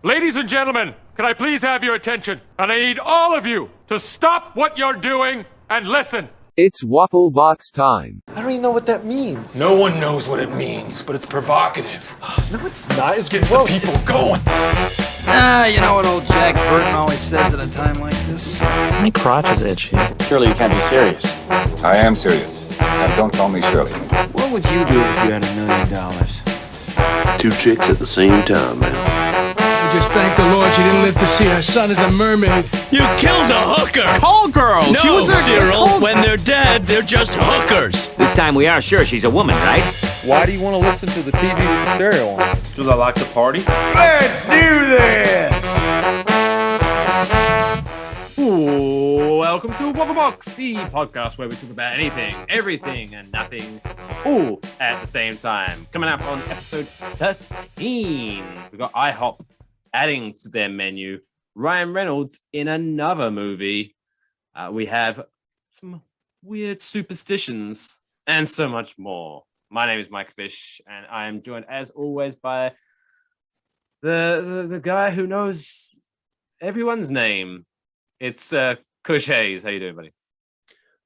Ladies and gentlemen, can I please have your attention? And I need all of you to stop what you're doing and listen. It's waffle box time. I don't even know what that means. No one knows what it means, but it's provocative. No, it's not. It Gets the people going. You know what old Jack Burton always says at a time like this? My crotch is itchy. Surely you can't be serious. I am serious. And don't call me Shirley. What would you do if you had $1 million? 2 chicks at the same time, man. Just thank the Lord she didn't live to see her son as a mermaid. You killed a hooker! Call girl! No, she was Cyril, when they're dead, they're just hookers. This time we are sure she's a woman, right? Why do you want to listen to the TV with the stereo on? Because I like to party. Let's do this! Ooh, welcome to Whacky Box, the podcast where we talk about anything, everything, and nothing, all at the same time. Coming up on episode 13, we've got iHop adding to their menu, Ryan Reynolds in another movie. We have some weird superstitions and so much more. My name is Mike Fish, and I am joined, as always, by the guy who knows everyone's name. It's Kush Hayes. How you doing, buddy?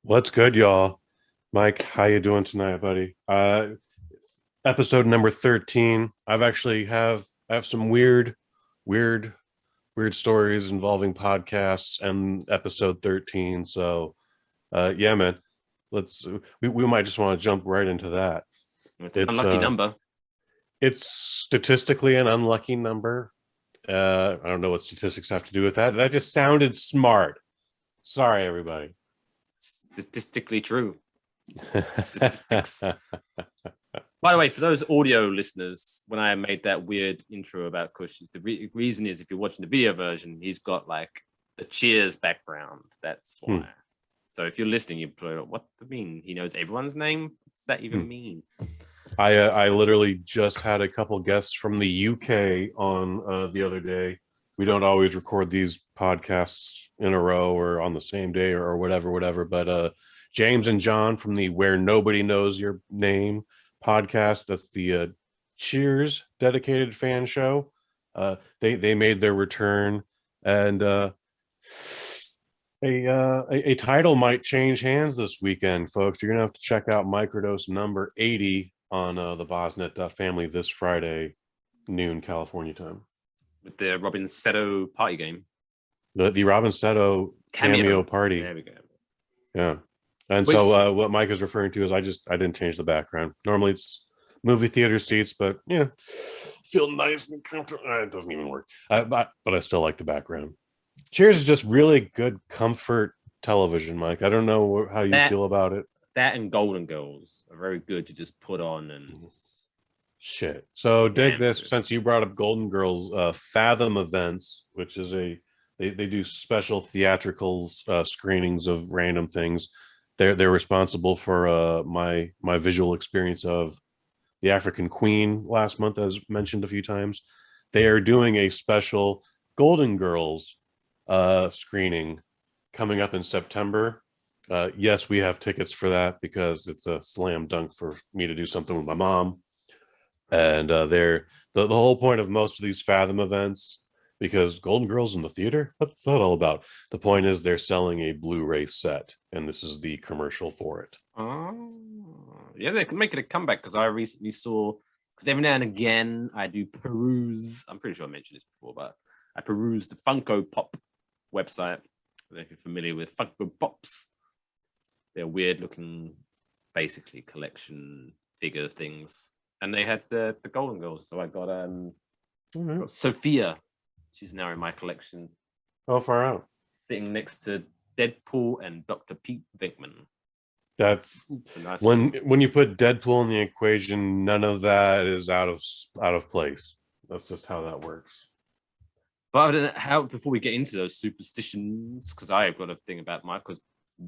What's good, y'all? Mike, how you doing tonight, buddy? Episode number 13. I have some weird stories involving podcasts and episode 13. So, yeah, man, we might just want to jump right into that. It's an unlucky number. It's statistically an unlucky number. I don't know what statistics have to do with that. That just sounded smart. Sorry, everybody. Statistically true. Statistics. By the way, for those audio listeners, when I made that weird intro about Kush, the reason is if you're watching the video version, he's got like the Cheers background. That's why. So if you're listening, you're probably like, what do you mean? He knows everyone's name? What's that even mean? I literally just had a couple guests from the UK on the other day. We don't always record these podcasts in a row or on the same day or whatever. But James and John from the Where Nobody Knows Your Name podcast, that's the Cheers dedicated fan show. They made their return, and a title might change hands this weekend, folks. You're gonna have to check out Microdose number 80 on the Bosnet.family this Friday, noon California time. With the Robin Seto party game. The Robin Seto cameo party. There we go. Yeah. And so what Mike is referring to is I didn't change the background. Normally it's movie theater seats, but yeah, feel nice and comfortable. It doesn't even work. But I still like the background. Cheers is just really good comfort television, Mike. I don't know how you feel about it. That and Golden Girls are very good to just put on and shit. So dig this, since you brought up Golden Girls, Fathom Events, which is they do special theatrical screenings of random things. They're responsible for my visual experience of The African Queen last month, as mentioned a few times. They are doing a special Golden Girls screening coming up in September. Yes, we have tickets for that because it's a slam dunk for me to do something with my mom. And the whole point of most of these Fathom events, because Golden Girls in the theater, what's that all about? The point is they're selling a Blu-ray set, and this is the commercial for it. Oh, yeah, they can make it a comeback because I recently saw, because every now and again I do peruse. I'm pretty sure I mentioned this before, but I peruse the Funko Pop website. I don't know if you're familiar with Funko Pops. They're weird looking, basically collection figure things. And they had the Golden Girls. So I got Sophia. She's now in my collection. Oh, far out. Sitting next to Deadpool and Dr. Pete Venkman. That's nice. When you put Deadpool in the equation, none of that is out of place. That's just how that works. But before we get into those superstitions, because I've got a thing about Mike, because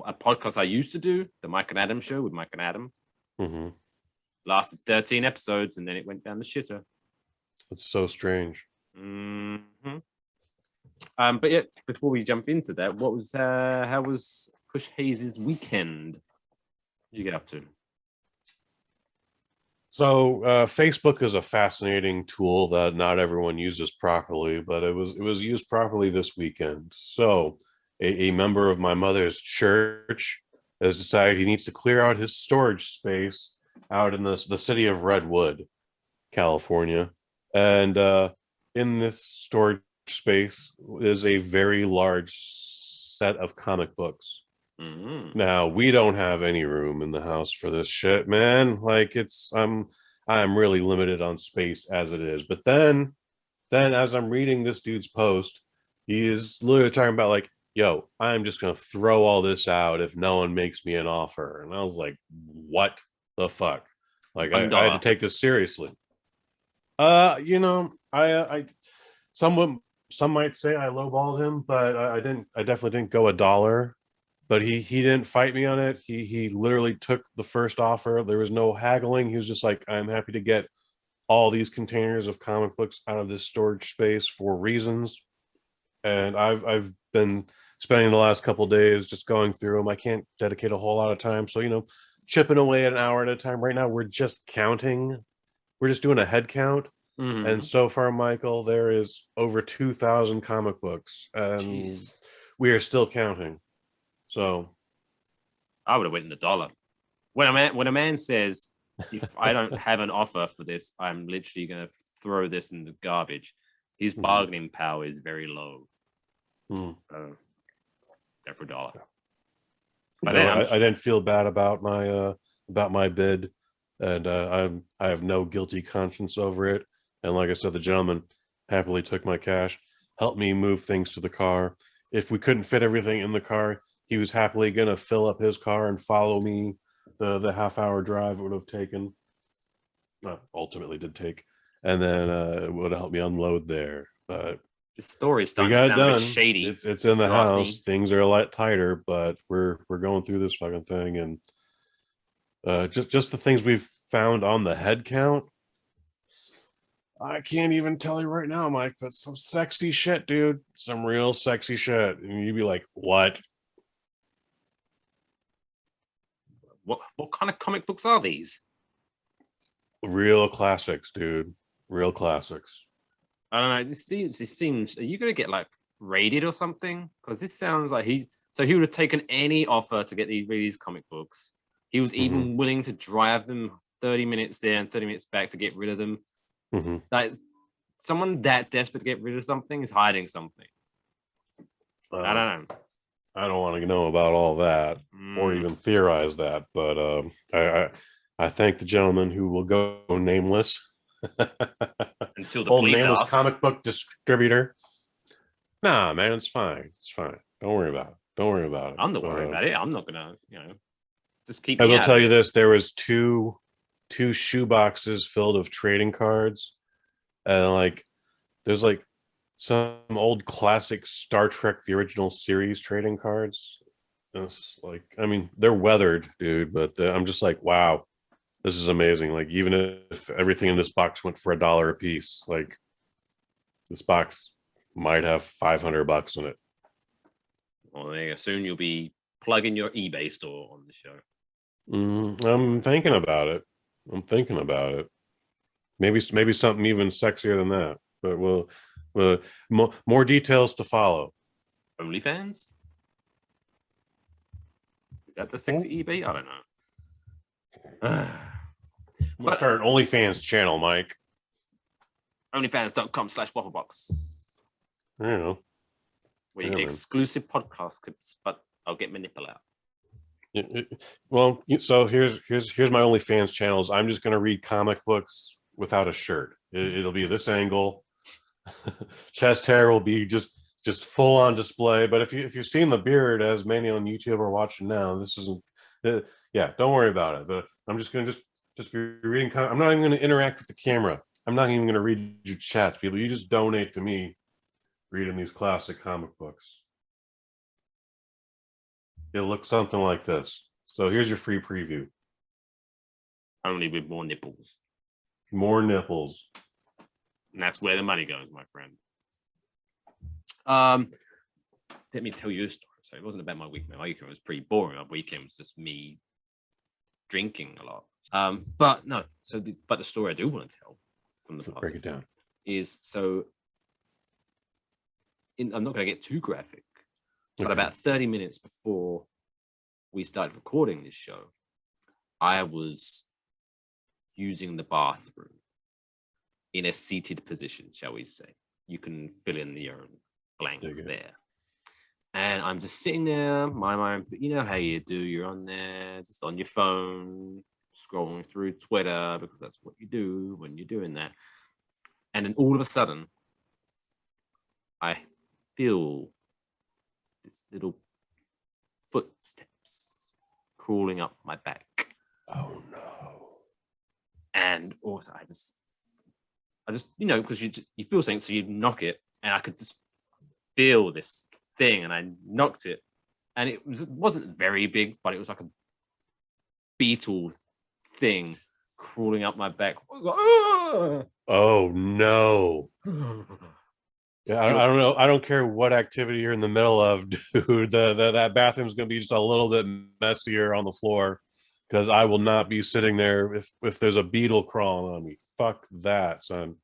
a podcast I used to do, the Mike and Adam show with Mike and Adam, lasted 13 episodes, and then it went down the shitter. That's so strange. But yeah, before we jump into that, how was Kush Hayes' weekend? What did you get up to? So Facebook is a fascinating tool that not everyone uses properly, but it was used properly this weekend. So a member of my mother's church has decided he needs to clear out his storage space out in the city of Redwood, California. And in this storage space is a very large set of comic books. Now, we don't have any room in the house for this shit, man. Like I'm really limited on space as it is. But then as I'm reading this dude's post, he is literally talking about like, yo, I'm just gonna throw all this out if no one makes me an offer. And I was like, what the fuck? Like I had to take this seriously. You know, I some might say I lowballed him, but I definitely didn't go $1. But he didn't fight me on it. He literally took the first offer. There was no haggling. He was just like, I'm happy to get all these containers of comic books out of this storage space for reasons. And I've been spending the last couple of days just going through them. I can't dedicate a whole lot of time. So, you know, chipping away an hour at a time. Right now, we're just counting. We're just doing a head count. And so far, Michael, there is over 2,000 comic books. And we are still counting. So I would have went in $1. When a man says, if I don't have an offer for this, I'm literally going to throw this in the garbage, his bargaining power is very low. Go for $1. But no, I didn't feel bad about my bid, and I have no guilty conscience over it. And like I said, the gentleman happily took my cash, helped me move things to the car. If we couldn't fit everything in the car, he was happily going to fill up his car and follow me the half-hour drive it would have taken. Ultimately did take. And then it would have helped me unload there. But the story's starting to sound a bit shady. It's in the house. Things are a lot tighter, but we're going through this fucking thing. And just the things we've found on the head count, I can't even tell you right now, Mike, but some sexy shit, dude. Some real sexy shit. And you'd be like, what? What kind of comic books are these? Real classics, dude. Real classics. I don't know. This seems. Are you gonna get like raided or something? Because this sounds like he would have taken any offer to get these comic books. He was even willing to drive them 30 minutes there and 30 minutes back to get rid of them. Like someone that desperate to get rid of something is hiding something. I don't know. I don't want to know about all that or even theorize that, but I thank the gentleman who will go nameless. Until the old police nameless ask. Comic book distributor. Nah, man, it's fine. It's fine. Don't worry about it. Don't worry about it. I'm not worried about it. I'm not gonna, just keep. I will tell you this: there was two shoe boxes filled of trading cards, and like there's like some old classic Star Trek the original series trading cards. It's like, I mean, they're weathered, dude, but I'm just like, wow, this is amazing. Like, even if everything in this box went for $1 a piece, like this box might have $500 in it. Well, soon you'll be plugging your eBay store on the show. I'm thinking about it. Maybe something even sexier than that. But we'll more details to follow. OnlyFans? Is that the sexy eBay? I don't know. We'll start an OnlyFans channel, Mike. OnlyFans.com/wafflebox. I don't know. Where you get exclusive podcast clips, but I'll get my nipple out. Well, so here's my OnlyFans channels. I'm just gonna read comic books without a shirt. It'll be this angle. Chest hair will be just full on display. But if you've seen the beard, as many on YouTube are watching now, this isn't. Yeah, don't worry about it. But I'm just gonna just be reading. I'm not even gonna interact with the camera. I'm not even gonna read your chats, people. You just donate to me reading these classic comic books. It looks something like this. So here's your free preview. Only with more nipples. More nipples. And that's where the money goes, my friend. Let me tell you a story. So it wasn't about my weekend. My weekend was pretty boring. My weekend was just me drinking a lot. But no. So, but the story I do want to tell from the past Break it down. is so. I'm not going to get too graphic, but Okay. about 30 minutes before we started recording this show, I was using the bathroom in a seated position, shall we say. You can fill in your own blanks there. And I'm just sitting there, my, you know how you do, you're on there, just on your phone, scrolling through Twitter, because that's what you do when you're doing that. And then all of a sudden, I feel this little footsteps crawling up my back. Oh no. And also I just because you feel something, so you knock it, and I could just feel this thing, and I knocked it, and it wasn't very big, but it was like a beetle thing crawling up my back. I was like, ah! Oh no. Yeah, I don't know. I don't care what activity you're in the middle of, dude. That bathroom's gonna be just a little bit messier on the floor, because I will not be sitting there if there's a beetle crawling on me. Fuck that, son.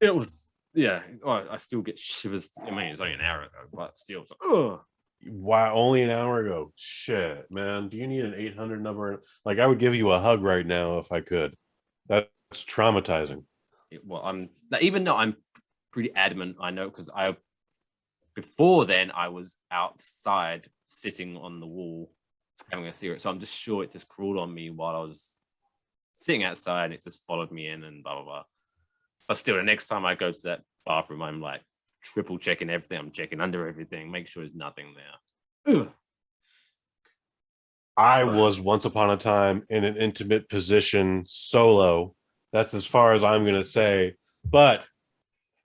It was, yeah. I still get shivers. I mean, it's only an hour ago, but still, it's like, ugh. Wow, only an hour ago. Shit, man. Do you need an 800 number? Like, I would give you a hug right now if I could. That's traumatizing. Well, even though I'm pretty adamant, I know, because before then I was outside sitting on the wall having a cigarette, so I'm just sure it just crawled on me while I was sitting outside, and it just followed me in and blah blah blah. But still, the next time I go to that bathroom, I'm like triple checking everything. I'm checking under everything, make sure there's nothing there. Ugh. I was once upon a time in an intimate position solo. That's as far as I'm gonna say. But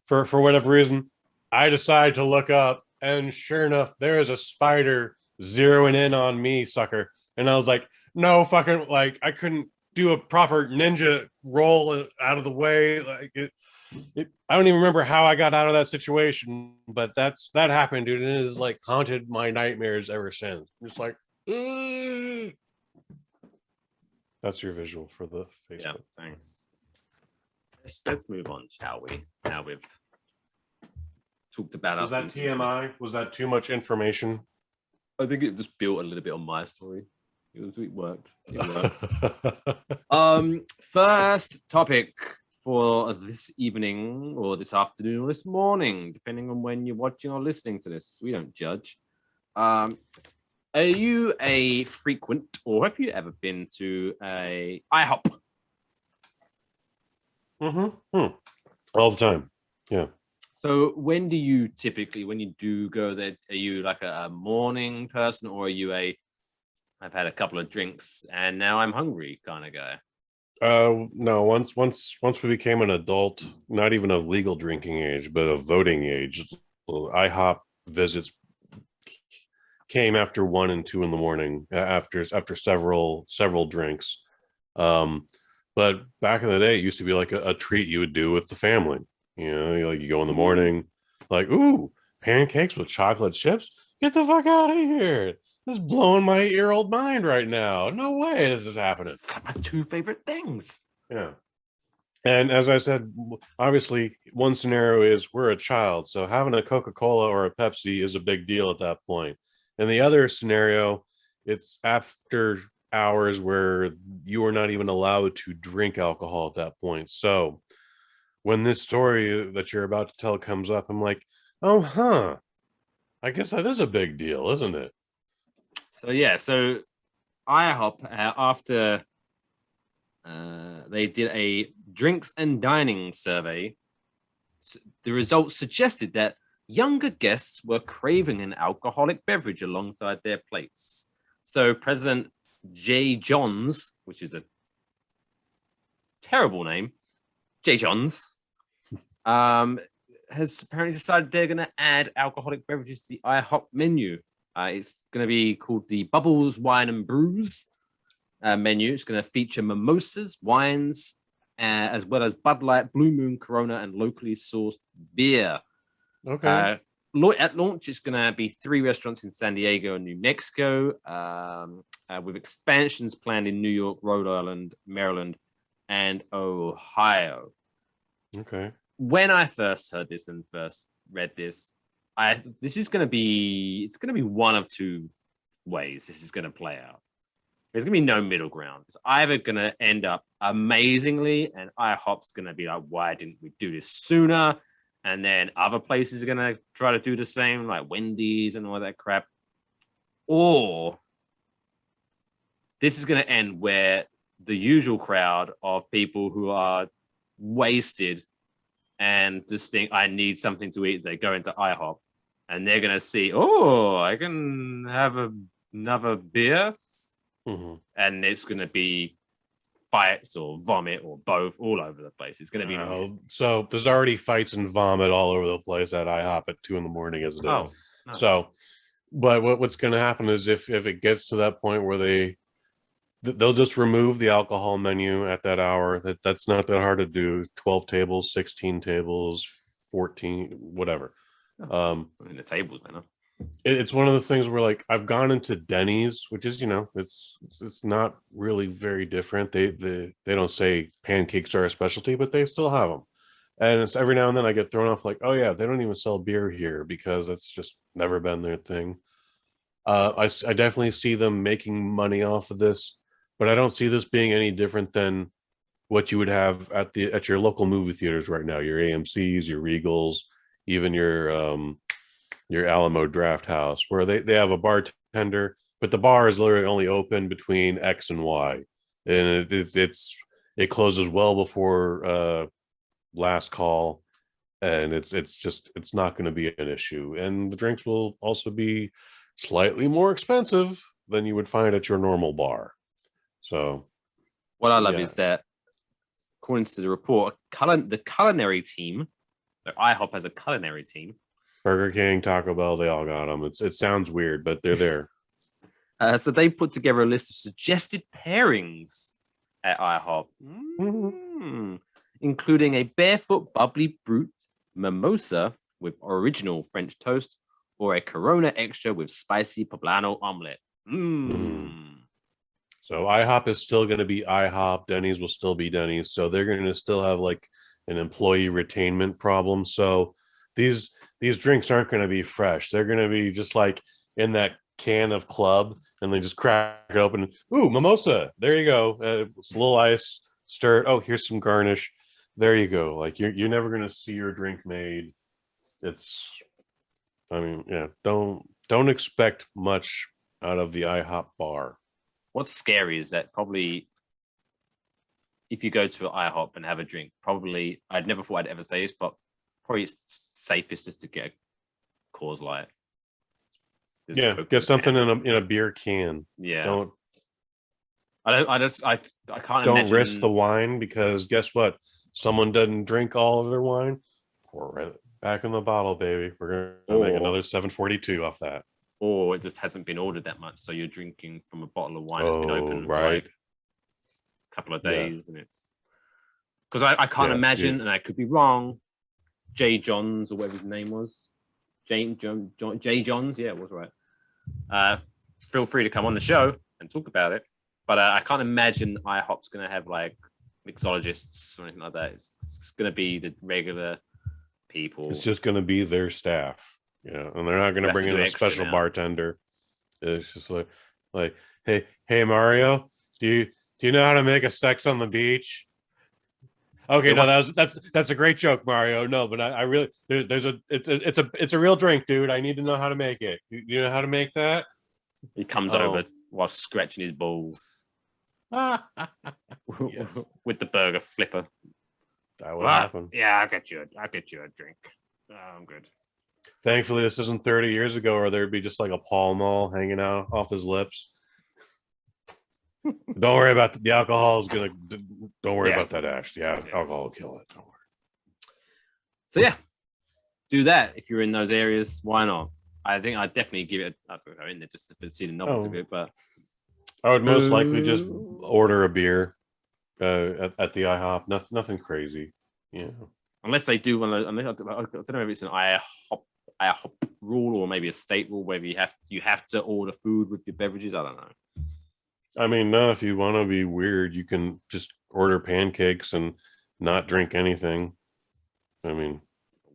for whatever reason, I decided to look up, and sure enough, there is a spider zeroing in on me, sucker. And I was like, no fucking, like, I couldn't do a proper ninja roll out of the way. Like I don't even remember how I got out of that situation, but that happened, dude. And it has like haunted my nightmares ever since. Just like, that's your visual for the Facebook. Yeah, thanks. Let's move on, shall we? Now we've talked about Was us. that TMI? Was that too much information? I think it just built a little bit on my story. It worked. It worked. First topic for this evening, or this afternoon, or this morning, depending on when you're watching or listening to this. We don't judge. Are you a frequent, or have you ever been to a iHop? All the time. Yeah. So when do you typically, when you do go there, are you like a morning person, or are you I've had a couple of drinks and now I'm hungry kind of guy? No, once we became an adult, not even of legal drinking age, but of voting age, IHOP visits came after 1 and 2 in the morning, after several drinks. But back in the day, it used to be like a treat you would do with the family. You know, you go in the morning, like, ooh, pancakes with chocolate chips. Get the fuck out of here. This is blowing my 8-year-old mind right now. No way this is happening. It's my 2 favorite things. Yeah. And as I said, obviously, one scenario is we're a child, so having a Coca-Cola or a Pepsi is a big deal at that point. And the other scenario, it's after hours where you are not even allowed to drink alcohol at that point. So when this story that you're about to tell comes up, I'm like, oh, I guess that is a big deal, isn't it? So yeah, so IHOP, after they did a drinks and dining survey, the results suggested that younger guests were craving an alcoholic beverage alongside their plates. So President J. Johns, which is a terrible name, J. Johns, has apparently decided they're going to add alcoholic beverages to the IHOP menu. It's going to be called the Bubbles Wine and Brews menu. It's going to feature mimosas, wines, as well as Bud Light, Blue Moon, Corona, and locally sourced beer. Okay. at launch, it's going to be 3 restaurants in San Diego and New Mexico, with expansions planned in New York, Rhode Island, Maryland, and Ohio. Okay. When I first heard this and first read this, this is going to be one of 2 ways this is going to play out. There's going to be no middle ground. It's either going to end up amazingly, and iHop's going to be like, why didn't we do this sooner? And then other places are going to try to do the same, like Wendy's and all that crap. Or this is going to end where the usual crowd of people who are wasted and just think, I need something to eat. They go into iHop and they're going to see, oh, I can have another beer. Mm-hmm. And it's going to be fights or vomit or both all over the place. It's going to be so there's already fights and vomit all over the place at IHOP at 2 a.m. as it is. Oh, nice. So, but what's going to happen is if it gets to that point where they'll just remove the alcohol menu at that hour. That's not that hard to do. 12 tables, 16 tables, 14, whatever. I mean, the tables, man. It's one of the things where, like, I've gone into Denny's, which is, it's not really very different. They don't say pancakes are a specialty, but they still have them. And it's every now and then I get thrown off like, oh yeah, they don't even sell beer here because that's just never been their thing. I definitely see them making money off of this, but I don't see this being any different than what you would have at your local movie theaters right now, your AMC's, your Regals, even your Alamo Draft House, where they have a bartender, but the bar is literally only open between X and Y, and it closes well before last call, and it's not going to be an issue, and the drinks will also be slightly more expensive than you would find at your normal bar. So what I love is that, according to the report, the culinary team, so IHOP has a culinary team. Burger King, Taco Bell, they all got them. It sounds weird, but they're there. So they put together a list of suggested pairings at IHOP, including a barefoot bubbly brute mimosa with original French toast, or a Corona extra with spicy poblano omelet. So IHOP is still going to be IHOP. Denny's will still be Denny's. So they're going to still have like an employee retainment problem. So these drinks aren't going to be fresh. They're going to be just like in that can of Club, and they just crack it open. Ooh, mimosa. There you go. It's a little ice, stir it. Oh, here's some garnish. There you go. Like you're never going to see your drink made. Don't expect much out of the IHOP bar. What's scary is that probably if you go to an IHOP and have a drink, probably, I'd never thought I'd ever say this, but probably it's safest just to get a Coors Light. Get something in a beer can. Yeah. I can't don't imagine... risk the wine, because guess what? Someone doesn't drink all of their wine. Pour it back in the bottle, baby. We're gonna make another 742 off that. Or it just hasn't been ordered that much, so you're drinking from a bottle of wine that's been open for like a couple of days, and it's because I can't imagine, and I could be wrong. J. Johns or whatever his name was, J. Johns, yeah, it was right. Feel free to come on the show and talk about it, but I can't imagine IHOP's going to have like mixologists or anything like that. It's going to be the regular people. It's just going to be their staff, and they're not going to bring in a special bartender. It's just like, hey Mario, do you know how to make a sex on the beach? Okay, no, that's a great joke, Mario. No, but I really it's a real drink, dude. I need to know how to make it. You know how to make that? He comes over while scratching his balls with the burger flipper. That would happen. Yeah, I'll get you a drink. I'm good. Thankfully, this isn't 30 years ago, or there'd be just like a Pall Mall hanging out off his lips. Don't worry about the alcohol is gonna. Don't worry about that, Ash. Yeah, alcohol will kill it. Don't worry. So do that if you're in those areas. Why not? I think I'd definitely give it. I don't know in there just to see the novelty of it, but I would most likely just order a beer at the IHOP. Nothing crazy. Yeah. Unless they do one of those, I don't know if it's an IHop rule or maybe a state rule where you have to order food with your beverages. I don't know. I mean, no, if you want to be weird, you can just order pancakes and not drink anything. I mean,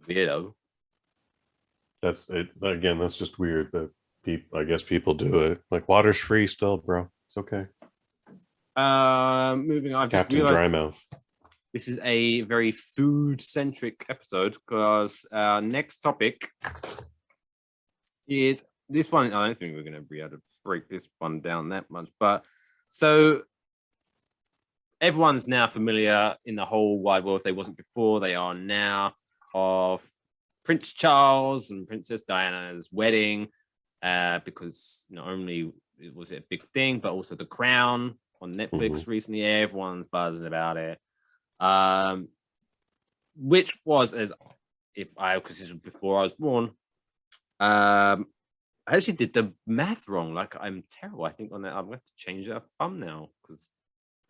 weirdo. That's it. Again, that's just weird, but I guess people do it. Like, water's free still, bro. It's okay. Moving on. Captain Drymouth. This is a very food-centric episode because our next topic is this one. I don't think we're going to be able to break this one down that much, but so everyone's now familiar in the whole wide world. If they wasn't before, they are now, of Prince Charles and Princess Diana's wedding, because not only was it a big thing, but also The Crown on Netflix recently. Everyone's buzzing about it. Which was, as because this was before I was born, I actually did the math wrong. Like, I'm terrible. I think on that, I'm going to have to change that thumbnail because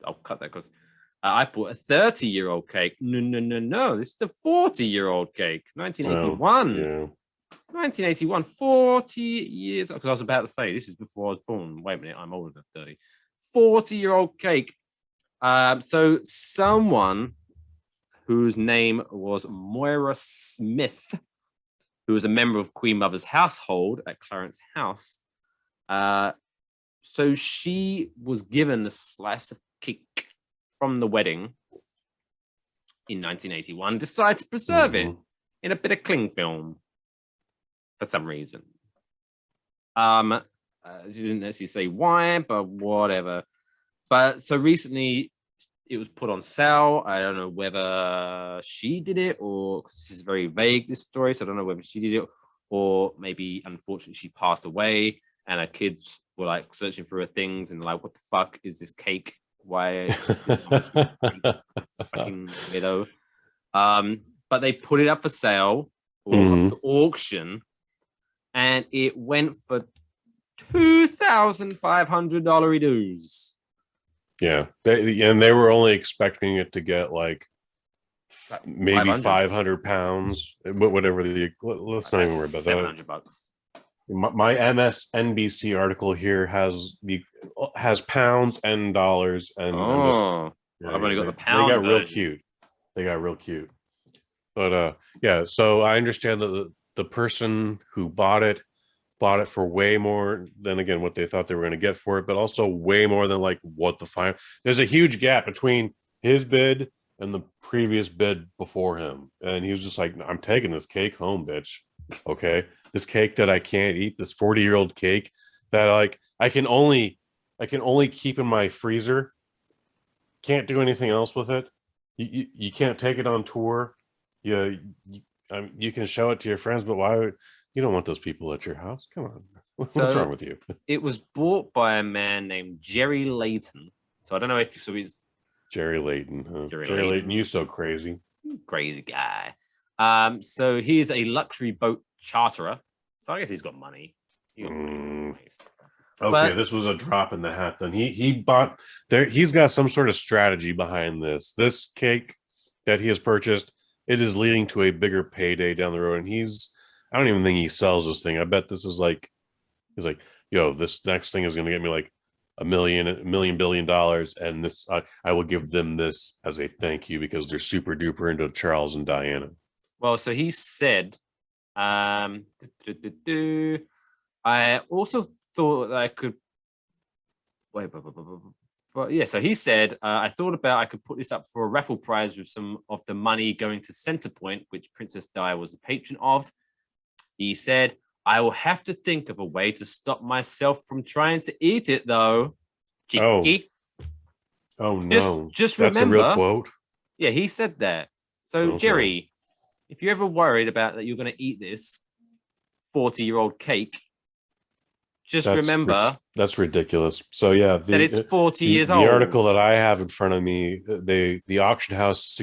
I'll cut that because I put a 30-year-old cake. No. This is a 40-year-old cake. 1981. 1981, 40 years. Because I was about to say, this is before I was born. Wait a minute, I'm older than 30. 40-year-old cake. So someone whose name was Moira Smith, who was a member of Queen Mother's household at Clarence House. So she was given a slice of cake from the wedding in 1981, decided to preserve it in a bit of cling film for some reason. She didn't actually say why, but whatever. But so recently it was put on sale. I don't know whether she did it or, because this is very vague, this story, so I don't know whether she did it or maybe unfortunately she passed away and her kids were like searching through her things and like, what the fuck is this cake? Why fucking weirdo? But they put it up for sale or auction, and it went for $2,500 dues. Yeah, they were only expecting it to get like maybe 500 pounds, whatever let's not even worry about that. $700. My MSNBC article here has pounds and dollars, and I've only got the pound. They got real cute. They got real cute. But yeah, so I understand that the person who bought it for way more than, again, what they thought they were going to get for it, but also way more than like what the fine. There's a huge gap between his bid and the previous bid before him, and he was just like, "I'm taking this cake home, bitch." Okay, this cake that I can't eat, this 40-year-old cake that like I can only keep in my freezer. Can't do anything else with it. You can't take it on tour. You can show it to your friends, but why would you don't want those people at your house? Come on, what's wrong with you? It was bought by a man named Jerry Layton. So I don't know if he's Jerry Layton. Huh? Jerry Layton, you so crazy guy. So he is a luxury boat charterer. So I guess he's got money. Okay, this was a drop in the hat. Then he bought there. He's got some sort of strategy behind this. This cake that he has purchased, it is leading to a bigger payday down the road. And I don't even think he sells this thing. I bet this is like, he's like, yo, this next thing is going to get me like $1 billion, and this I will give them this as a thank you because they're super duper into Charles and Diana. Well, so he said, I also thought that I could wait, but yeah. So he said, I thought about I could put this up for a raffle prize with some of the money going to Centerpoint, which Princess Di was the patron of. He said, I will have to think of a way to stop myself from trying to eat it, though. Cheeky. Oh no! Just that's remember, a real quote. Yeah, he said that. So okay. Jerry, if you're ever worried about that you're going to eat this 40-year-old cake, just remember that's ridiculous. So yeah, that it's 40 years old. The article that I have in front of me, the auction house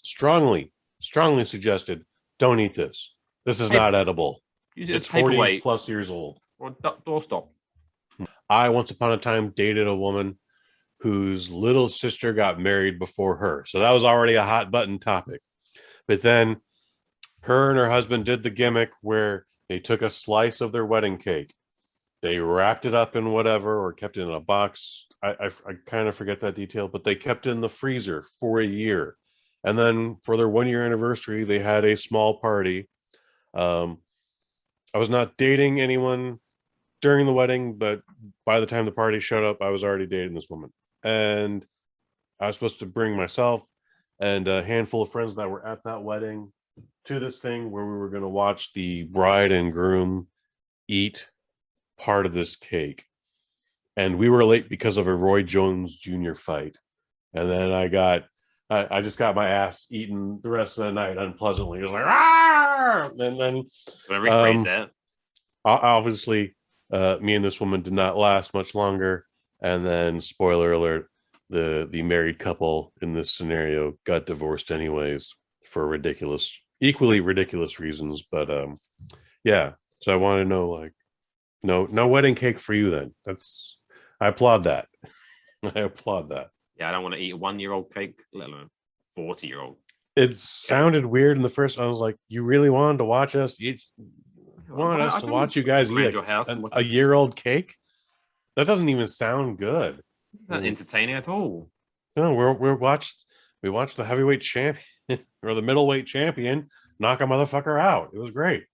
strongly suggested, don't eat this. This is not edible. It's 40 plus years old. Or doorstop. I once upon a time dated a woman whose little sister got married before her. So that was already a hot button topic. But then her and her husband did the gimmick where They took a slice of their wedding cake. They wrapped it up in whatever or kept it in a box. I kind of forget that detail, but they kept it in the freezer for a year. And then for their 1 year anniversary, they had a small party. I was not dating anyone during the wedding, but by the time the party showed up, I was already dating this woman. And I was supposed to bring myself and a handful of friends that were at that wedding to this thing where we were going to watch the bride and groom eat part of this cake. And we were late because of a Roy Jones Jr. fight. And then I just got my ass eaten the rest of the night unpleasantly. It was like, ah! And then rephrase that. Obviously, me and this woman did not last much longer. And then, spoiler alert, the married couple in this scenario got divorced anyways for equally ridiculous reasons. But yeah, so I want to know, like, no wedding cake for you then. I applaud that. I applaud that. Yeah, I don't want to eat a 1-year-old cake, let alone 40-year-old. It sounded weird in the first. I was like, you really wanted to watch us eat? Wanted us to watch you guys eat a year-old cake? That doesn't even sound good. It's not entertaining at all. No, we watched the heavyweight champion or the middleweight champion knock a motherfucker out. It was great.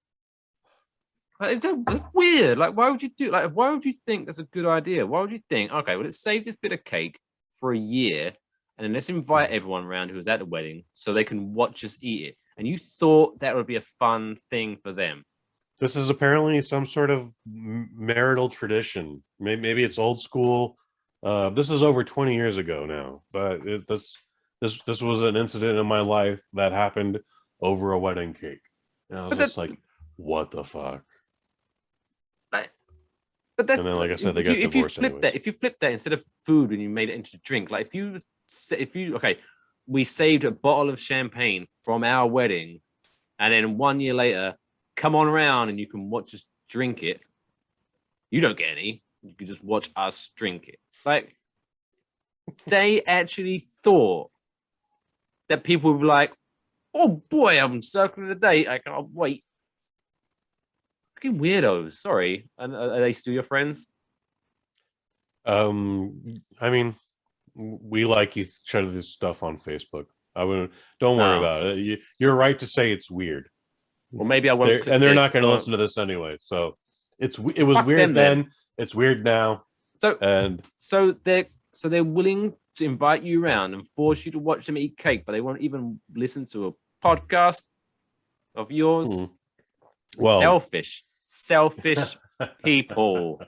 It's weird. Like, why would you do? Like, why would you think that's a good idea? Why would you think, okay, well, let's save this bit of cake for a year, and then let's invite everyone around who was at the wedding so they can watch us eat it. And you thought that would be a fun thing for them. This is apparently some sort of marital tradition. Maybe it's old school. This is over 20 years ago now, but this was an incident in my life that happened over a wedding cake. And I was just like, what the fuck? But that's, and then, like I said, they got divorced. If you flip that instead of food and you made it into drink, like we saved a bottle of champagne from our wedding, and then 1 year later, come on around and you can watch us drink it. You don't get any. You can just watch us drink it. Like, they actually thought that people would be like, oh boy, I'm circling the date. I can't wait. Fucking weirdos. Sorry. And are they still your friends? I mean, we like each other's stuff on Facebook. Don't worry about it. You're right to say it's weird. Well, maybe I won't. And they're not going to listen to this anyway. So it was weird then. It's weird now. So they're willing to invite you around and force you to watch them eat cake, but they won't even listen to a podcast of yours. Well, selfish people.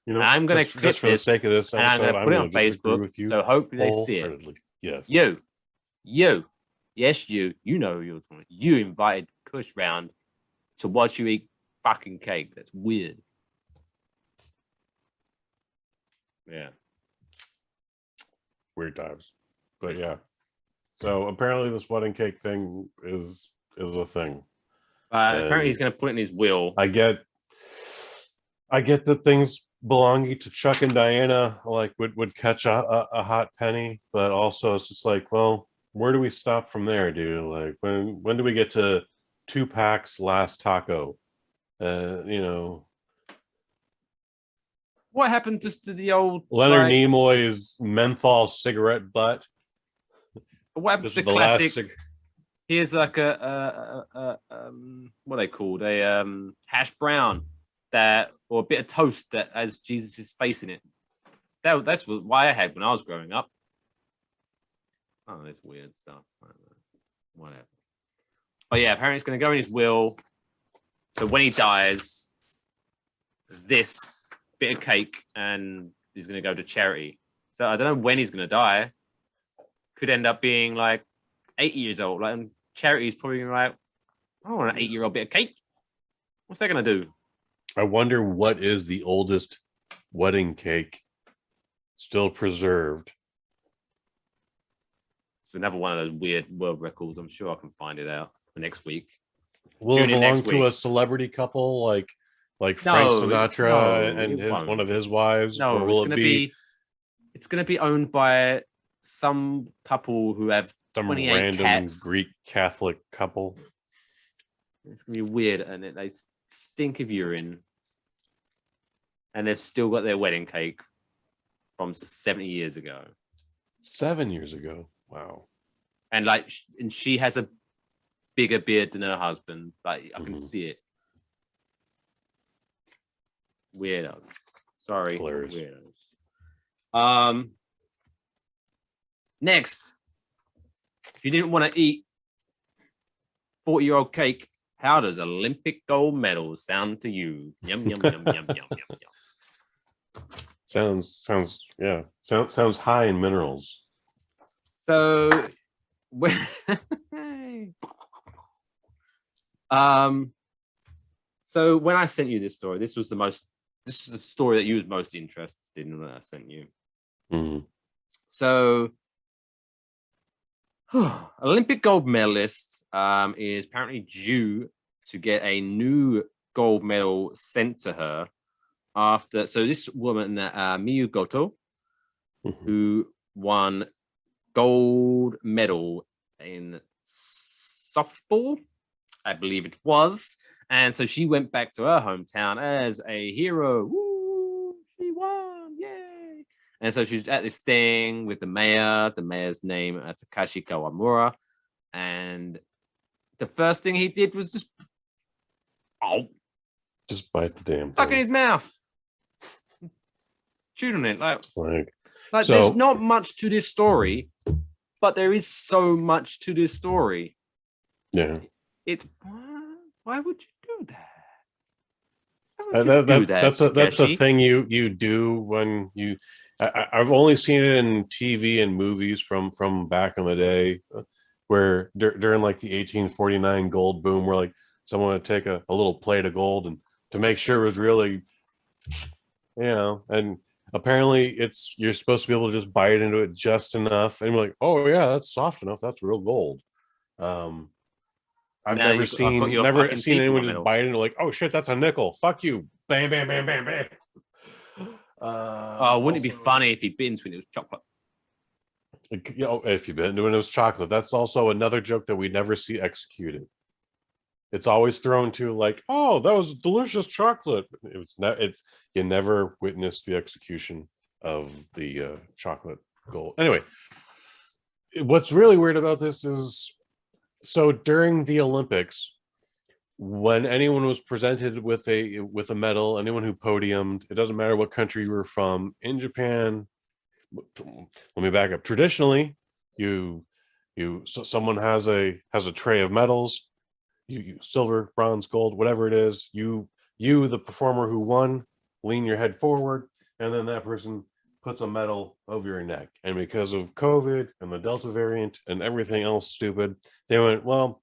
You know, I'm going to clip for the sake of this episode, and I'm going to put it on Facebook, so hopefully they see it. Yes. You know you're talking. You invited Kush round to watch you eat fucking cake. That's weird. Yeah. Weird times. But yeah. So apparently this wedding cake thing is a thing. Apparently he's going to put it in his will. I get that things belonging to Chuck and Diana like would catch a hot penny, but also it's just like, well, where do we stop from there, dude? Like when do we get to Tupac's last taco? You know, what happened just to the old Leonard Nimoy's menthol cigarette butt? What happened to the classic? Here's like a what are they called? A hash brown or a bit of toast that has Jesus' face in it. That's why I had when I was growing up. Oh, this weird stuff. Whatever. But yeah, apparently it's going to go in his will. So when he dies, this bit of cake and he's going to go to charity. So I don't know when he's going to die. Could end up being like 80 years old. Like, and charity is probably like, I don't want an 8-year-old bit of cake. What's that going to do? I wonder what is the oldest wedding cake still preserved. It's another one of those weird world records. I'm sure I can find it out for next week. Will it belong to a celebrity couple like Frank Sinatra and one of his wives? No, or will it's going to be owned by some couple who have some 28 random cats. Greek Catholic couple. It's gonna be weird, and they stink of urine, and they've still got their wedding cake from 70 years ago. 7 years ago. Wow. And like, and she has a bigger beard than her husband. Like, I can see it. Weirdos. Sorry, Hilarious. Weirdos. Next, if you didn't want to eat 40-year-old cake, how does Olympic gold medal sound to you? Yum yum yum yum yum yum yum. Sounds high in minerals. So, so when I sent you this story, this is the story that you was most interested in when I sent you. Mm-hmm. So, Olympic gold medalist is apparently due to get a new gold medal sent to her after. So this woman, Miyu Goto, who won gold medal in softball, I believe it was, and so she went back to her hometown as a hero. Woo! She won! Yay! And so she's at this thing with the mayor. The mayor's name Takashi Kawamura, and the first thing he did was just bite the damn stuck in thing. his mouth, chewed on it like so, there's not much to this story, but there is so much to this story. Yeah. Why would you do that? That's a thing you do when you. I've only seen it in TV and movies from back in the day, where during like the 1849 gold boom, where like someone would take a little plate of gold and to make sure it was really, and apparently you're supposed to be able to just bite into it just enough, and you're like, oh yeah, that's soft enough, that's real gold. I've never seen anyone just bite into like, oh shit, that's a nickel. Fuck you. Bam, bam, bam, bam, bam. Wouldn't it be funny if he bit into it was chocolate? If you bit into it was chocolate. That's also another joke that we never see executed. It's always thrown to like, oh, that was delicious chocolate. You never witnessed the execution of the chocolate gold. Anyway, what's really weird about this is, so during the Olympics, when anyone was presented with a medal, anyone who podiumed, it doesn't matter what country you were from. In Japan, let me back up. Traditionally, someone has a tray of medals. You silver, bronze, gold, whatever it is. You the performer who won, lean your head forward, and then that person puts a medal over your neck. And because of COVID and the Delta variant and everything else stupid, they went, well,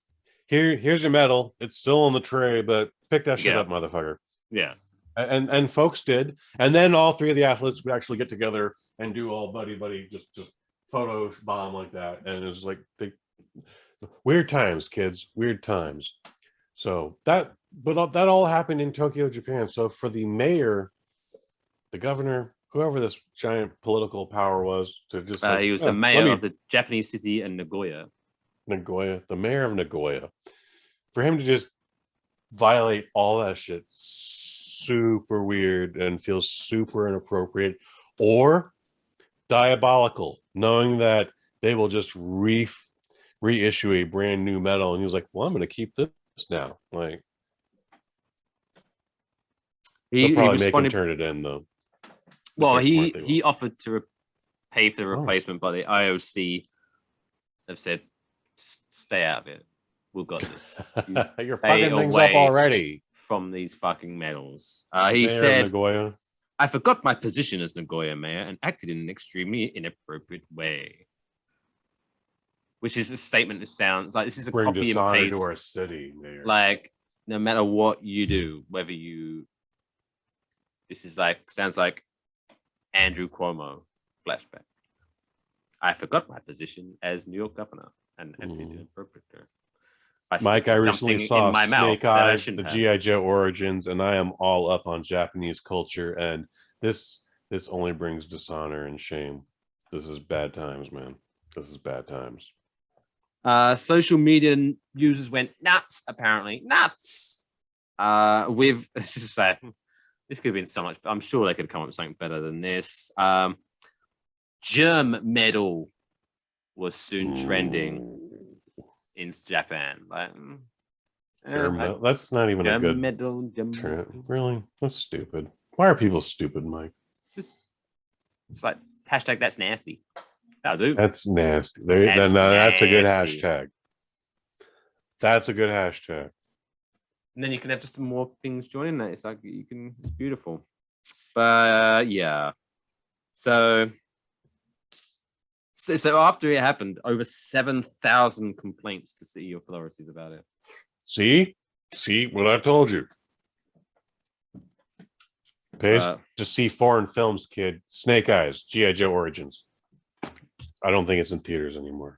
here's your medal. It's still on the tray, but pick that shit up, motherfucker. Yeah. And folks did. And then all three of the athletes would actually get together and do all buddy, just photo bomb like that. And it was like weird times, kids, weird times. So that all happened in Tokyo, Japan. So for the mayor, the governor, whoever this giant political power was, to just he was the mayor of the Japanese city in Nagoya, the mayor of Nagoya, for him to just violate all that shit, super weird and feels super inappropriate or diabolical, knowing that they will just reissue a brand new medal. And he was like, well, I'm going to keep this now. Like, they'll probably make him turn it in though. Well, he offered to pay for the replacement, but the IOC have said, stay out of it. We've got this. You're fucking things up already. From these fucking medals. He said, I forgot my position as Nagoya mayor and acted in an extremely inappropriate way. Which is a statement that sounds like this is a copy and paste to our city, mayor. Like, no matter what you do, this is like, sounds like Andrew Cuomo flashback. I forgot my position as New York governor and acted inappropriately. Mike, I recently saw Snake Eyes, the G.I. Joe Origins, and I am all up on Japanese culture, and this only brings dishonor and shame. This is bad times, man. This is bad times. Social media users went nuts, apparently. Nuts! With, this is sad. This could have been so much, I'm sure they could have come up with something better than this. Germ medal was soon trending in Japan. Like, that's not even a good medal, term. Really? That's stupid. Why are people stupid, Mike? It's like hashtag that's nasty. That'll do. That's nasty. That's a good hashtag. That's a good hashtag. And then you can have just more things joining that. It's like it's beautiful. But yeah. So after it happened, over 7,000 complaints to CEO authorities about it. See what I told you. Pays to see foreign films, kid. Snake Eyes, G.I. Joe Origins. I don't think it's in theaters anymore.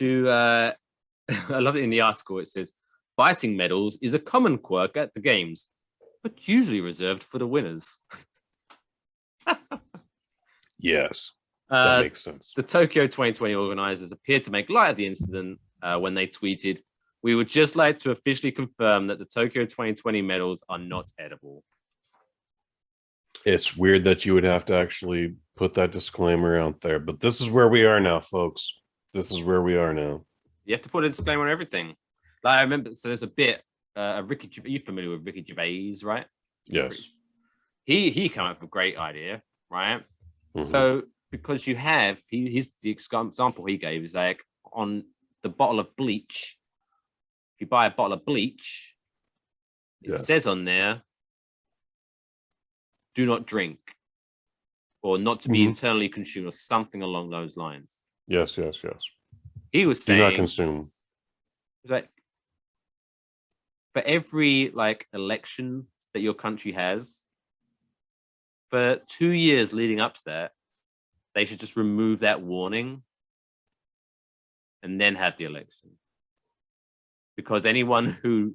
I love it in the article. It says, biting medals is a common quirk at the games, but usually reserved for the winners. Yes, that makes sense. The Tokyo 2020 organizers appeared to make light of the incident when they tweeted, "We would just like to officially confirm that the Tokyo 2020 medals are not edible." It's weird that you would have to actually put that disclaimer out there, but this is where we are now, folks. This is where we are now. You have to put a disclaimer on everything. Like I remember, so there's a bit, Ricky, are you familiar with Ricky Gervais, right? Yes. He came up with a great idea, right? Mm-hmm. So because you have, the example he gave is like on the bottle of bleach. If you buy a bottle of bleach, it says on there, do not drink, or not to be internally consumed, or something along those lines. Yes. He was saying, do not consume. Like, for every election that your country has, for 2 years leading up to that, they should just remove that warning and then have the election. Because anyone who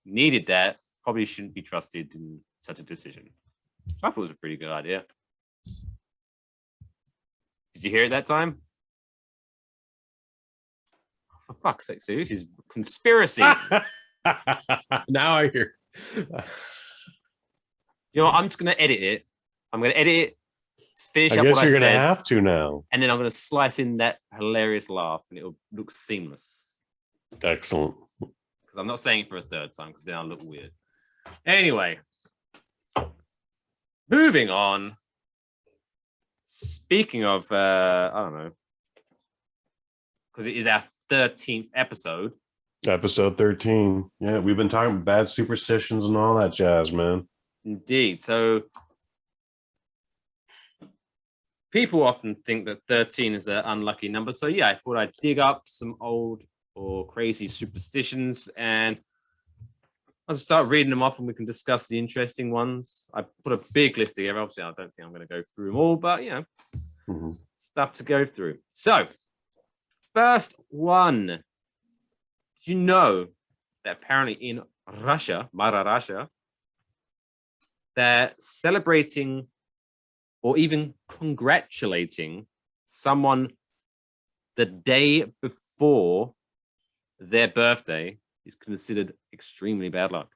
needed that probably shouldn't be trusted in such a decision. I thought it was a pretty good idea. Did you hear it that time? Oh, for fuck's sake, so this is conspiracy. Now I hear. You know what, I'm just going to edit it. I'm going to edit it, finish I up guess what I you're said. going to have to now. And then I'm going to slice in that hilarious laugh, and it'll look seamless. Excellent. Because I'm not saying it for a third time, because then I'll look weird. Anyway. Moving on. Speaking of, I don't know, because it is our 13th episode. Episode 13. Yeah, we've been talking about bad superstitions and all that jazz, man. Indeed. So people often think that 13 is an unlucky number. So yeah, I thought I'd dig up some old or crazy superstitions, and I'll just start reading them off and we can discuss the interesting ones. I put a big list together. Obviously, I don't think I'm going to go through them all, but, stuff to go through. So, first one. Did you know that apparently in Russia, Russia, they're celebrating or even congratulating someone the day before their birthday is considered extremely bad luck.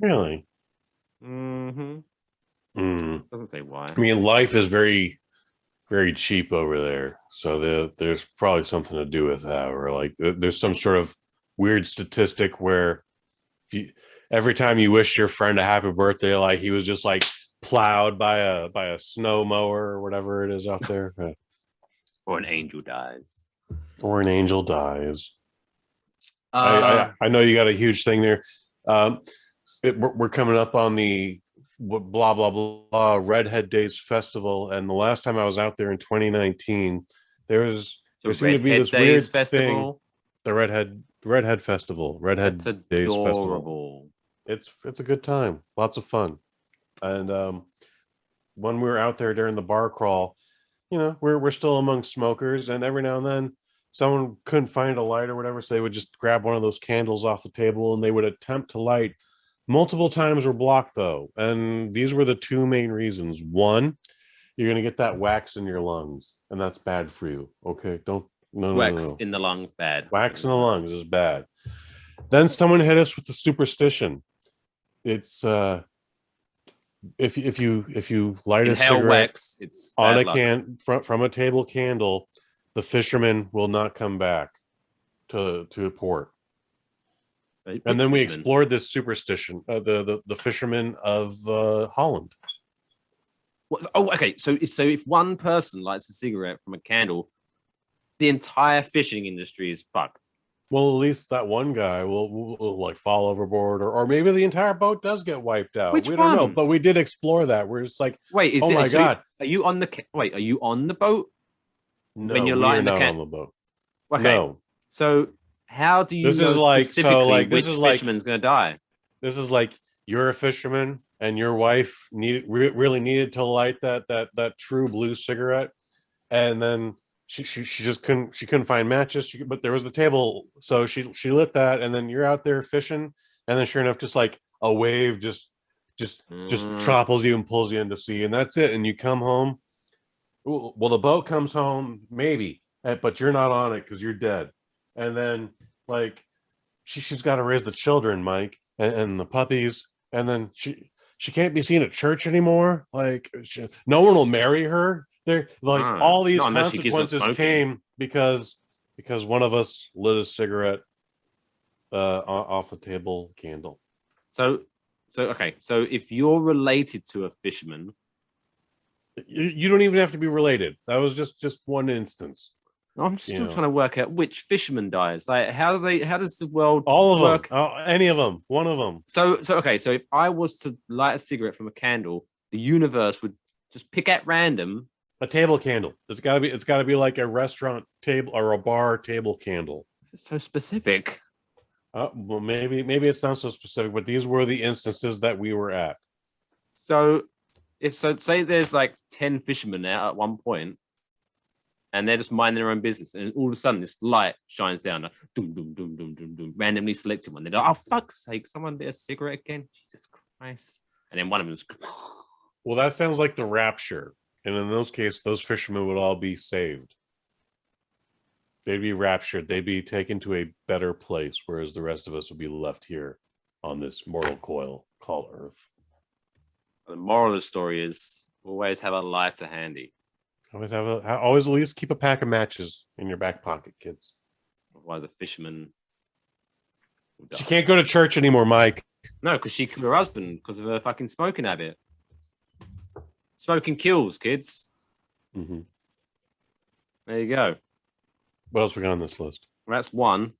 Really? Doesn't say why. I mean, life is very, very cheap over there, so there's probably something to do with that, or there's some sort of weird statistic where every time you wish your friend a happy birthday, he was just plowed by a snow mower or whatever it is out there, or an angel dies. I know you got a huge thing there. We're coming up on the blah blah blah Redhead Days festival, and the last time I was out there in 2019, there seemed to be this weird festival. The Redhead Festival, Redhead Days Festival. It's a good time, lots of fun, and when we were out there during the bar crawl, we're still among smokers, and every now and then someone couldn't find a light or whatever, so they would just grab one of those candles off the table and they would attempt to light. Multiple times were blocked, though, and these were the two main reasons. One, you're going to get that wax in your lungs, and that's bad for you. Okay, don't Wax in the lungs, bad. Wax in the lungs is bad. Then someone hit us with the superstition. It's if you light a cigarette wax, it's on a luck. from a table candle, the fisherman will not come back to port. And then we explored this superstition, the fishermen of Holland. Okay. So if one person lights a cigarette from a candle, the entire fishing industry is fucked. Well, at least that one guy will like fall overboard, or maybe the entire boat does get wiped out. Which we one? don't know, but we did explore that. We're just like, wait, oh my god, are you on the Are you on the boat? No, when you're lighting not on the boat. Okay. No. So how do you This know is like specifically this which is like fisherman's going to die? This is like you're a fisherman and your wife really needed to light that true blue cigarette, and then she just couldn't find matches. But there was the table, so she lit that, and then you're out there fishing, and then sure enough, just like a wave just topples you and pulls you into sea, and that's it. And you come home. Well, the boat comes home, maybe, but you're not on it because you're dead. And then, like, she's got to raise the children, Mike, and the puppies. And then she can't be seen at church anymore. Like, no one will marry her. They're like all these consequences came because one of us lit a cigarette off a table candle. So okay. So if you're related to a fisherman. You don't even have to be related. That was just one instance. I'm still trying to work out which fisherman dies. Like, how does the world all of work? them? Any of them? One of them. So okay. So if I was to light a cigarette from a candle, the universe would just pick at random a table candle. It's got to be like a restaurant table or a bar table candle. This is so specific. Well, maybe it's not so specific, but these were the instances that we were at. So. Say there's like 10 fishermen out at one point, and they're just minding their own business, and all of a sudden this light shines down, like, doom, doom, doom, doom, doom, doom, randomly selected one. They're like, oh fuck's sake, someone lit a cigarette again, Jesus Christ! And then one of them is. Well, that sounds like the rapture, and in those cases, those fishermen would all be saved. They'd be raptured. They'd be taken to a better place, whereas the rest of us would be left here on this mortal coil called Earth. The moral of the story is always have a lighter handy. Always at least keep a pack of matches in your back pocket, kids. Otherwise, a fisherman. She can't go to church anymore, Mike. No, because she killed her husband because of her fucking smoking habit. Smoking kills, kids. Mm-hmm. There you go. What else we got on this list? Well, that's one.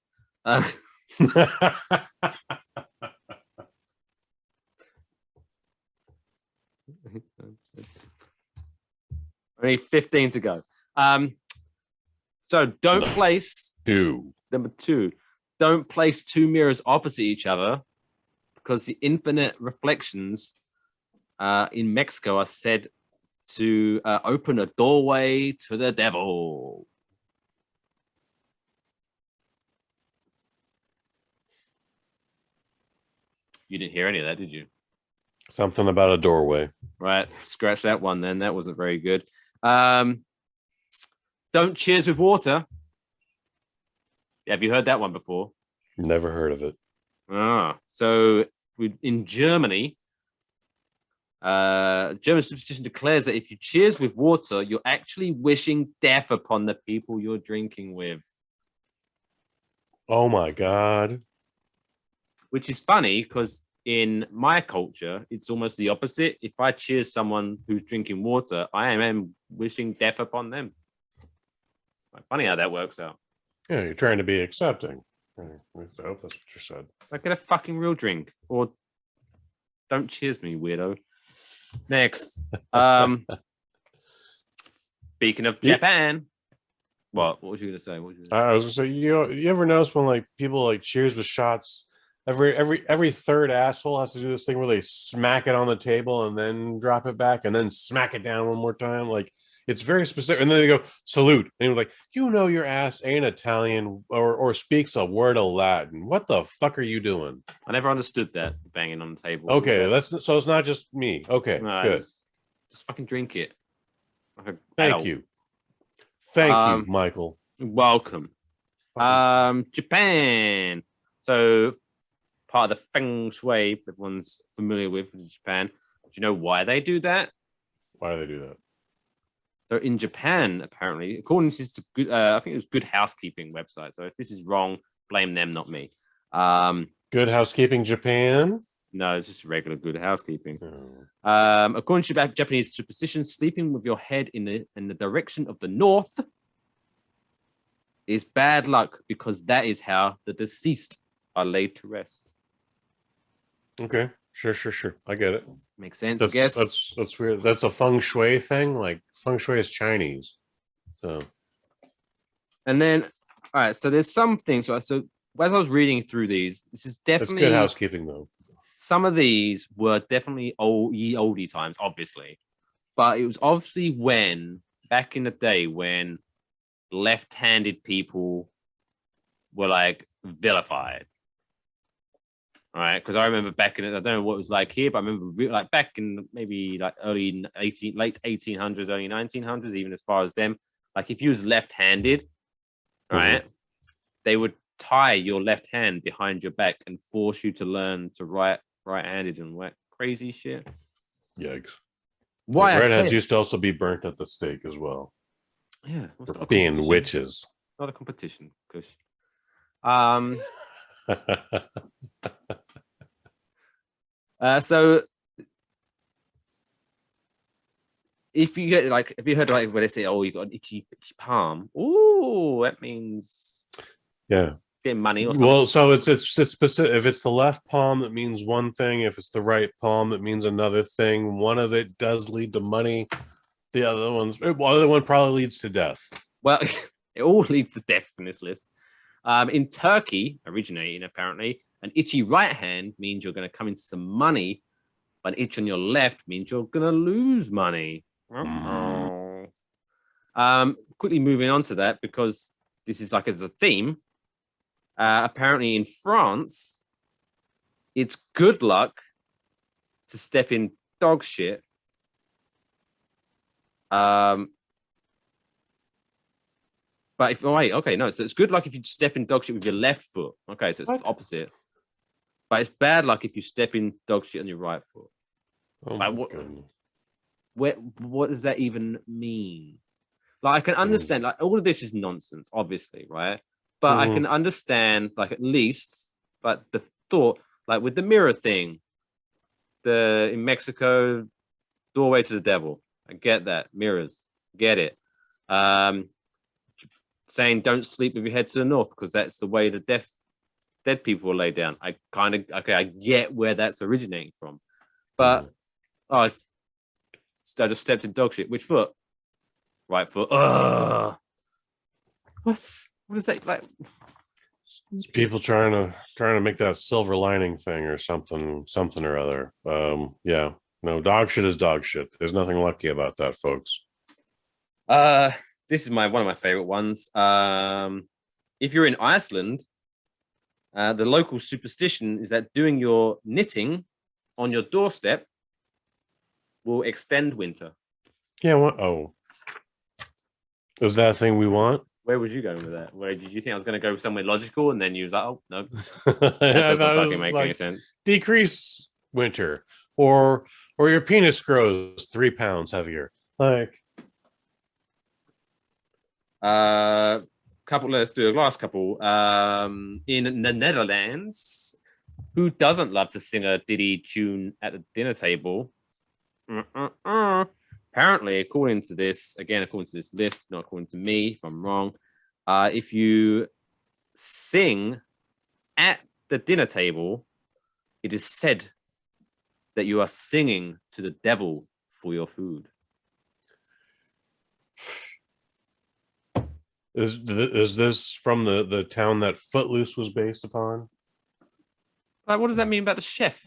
Only 15 to go. So don't place number 2. Don't place 2 mirrors opposite each other, because the infinite reflections in Mexico are said to open a doorway to the devil. You didn't hear any of that, did you? Something about a doorway. Right. Scratch that one then. That wasn't very good. Don't cheers with water. Have you heard that one before? Never heard of it. So in Germany, German superstition declares that if you cheers with water, you're actually wishing death upon the people you're drinking with. Oh my God. Which is funny because in my culture, it's almost the opposite. If I cheers someone who's drinking water, I am wishing death upon them. It's quite funny how that works out. Yeah, you're trying to be accepting. I hope that's what you said. Like, get a fucking real drink, or don't cheers me, weirdo. Next. Speaking of Japan. What was you gonna say? I was gonna say, you ever notice when like people like cheers with shots? Every third asshole has to do this thing where they smack it on the table and then drop it back and then smack it down one more time. Like, it's very specific. And then they go, salute. And you're like, your ass ain't Italian or speaks a word of Latin. What the fuck are you doing? I never understood that, banging on the table. Okay, so it's not just me. Okay, no, good. Just fucking drink it. Thank you. Thank you, Michael. Welcome. Japan. So part of the feng shui everyone's familiar with is Japan. Do you know why they do that? Why do they do that? So in Japan, apparently, according to this good, I think it was Good Housekeeping website. So if this is wrong, blame them, not me. Good Housekeeping Japan? No, it's just regular Good Housekeeping. Oh. According to Japanese superstitions, sleeping with your head in the direction of the north is bad luck because that is how the deceased are laid to rest. Okay, sure. I get it. Makes sense, I guess. That's weird. That's a feng shui thing. Like feng shui is Chinese. So, and then, all right. So there's some things. Right? So as I was reading through these, this is definitely that's good housekeeping, though. Some of these were definitely oldie times, obviously, but it was obviously back in the day when left-handed people were like vilified. All right, because I remember back in it, I don't know what it was like here, but I remember like back in maybe like late 1800s, early 1900s, even as far as them, like if you was left-handed, right, they would tie your left hand behind your back and force you to learn to right-handed and crazy shit. Yikes! Why? Redheads used to also be burnt at the stake as well. Yeah, for being witches. Not a competition, Kush. So if you get like, have you heard like where they say, "Oh, you got an itchy palm"? Oh, that means getting money or something. Well, so it's specific. If it's the left palm, that means one thing. If it's the right palm, that means another thing. One of it does lead to money. The other one probably leads to death. Well, it all leads to death in this list. In Turkey, originating apparently, an itchy right hand means you're going to come into some money, but an itch on your left means you're going to lose money. Quickly moving on to that, because this is like as a theme. Apparently in France, it's good luck to step in dog shit. But if so it's good luck if you step in dog shit with your left foot. Okay, so it's the opposite. But it's bad luck if you step in dog shit on your right foot. Oh like, what does that even mean? Like I can understand, like all of this is nonsense, obviously, right? But I can understand, like at least, like the thought, like with the mirror thing, in Mexico, doorway to the devil. I get that. Mirrors, get it. Saying don't sleep with your head to the north because that's the way the dead people will lay down. I get where that's originating from, but I just stepped in dog shit. Which foot? Right foot. What is that like? People trying to make that silver lining thing or something or other. Yeah, no, dog shit is dog shit. There's nothing lucky about that, folks. This is one of my favorite ones. If you're in Iceland, the local superstition is that doing your knitting on your doorstep will extend winter. Yeah. What? Oh, is that a thing we want? Where was you going with that? Where did you think I was going to go somewhere logical, and then you was like, "Oh no, that doesn't fucking make any sense." Decrease winter, or your penis grows 3 pounds heavier. Like, let's do a last couple. In the Netherlands, who doesn't love to sing a ditty tune at the dinner table? Apparently, according to this list, not according to me, if I'm wrong, if you sing at the dinner table, it is said that you are singing to the devil for your food. Is this from the town that Footloose was based upon? Like, what does that mean about the chef?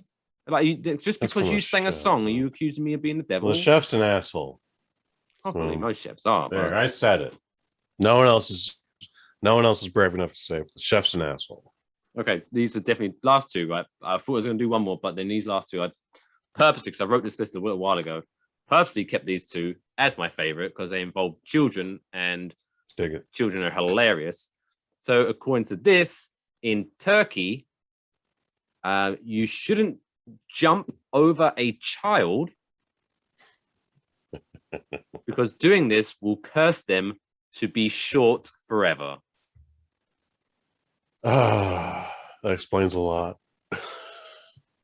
Like, just because you sang a song, are you accusing me of being the devil? Well, the chef's an asshole. Probably most chefs are. There, I said it. No one else is brave enough to say it. The chef's an asshole. Okay, these are definitely last two, right? I thought I was going to do one more, but then these last two, I purposely, because I wrote this list a little while ago, purposely kept these two as my favorite because they involve children and Dig it. Children are hilarious. So according to this, in Turkey, you shouldn't jump over a child because doing this will curse them to be short forever. That explains a lot.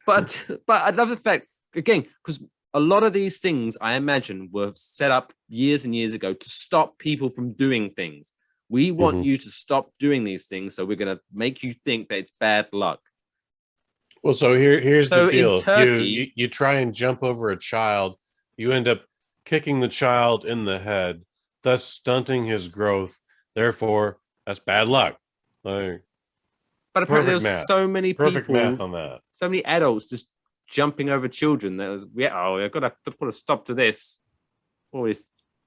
But I love the fact, again, because a lot of these things, I imagine, were set up years and years ago to stop people from doing things. We want you to stop doing these things, so we're going to make you think that it's bad luck. Well, so here's the deal. Turkey, you try and jump over a child, you end up kicking the child in the head, thus stunting his growth. Therefore, that's bad luck. Like, but apparently there's so many perfect people, math on that. So many adults just jumping over children. That was, I've got to put a stop to this. All these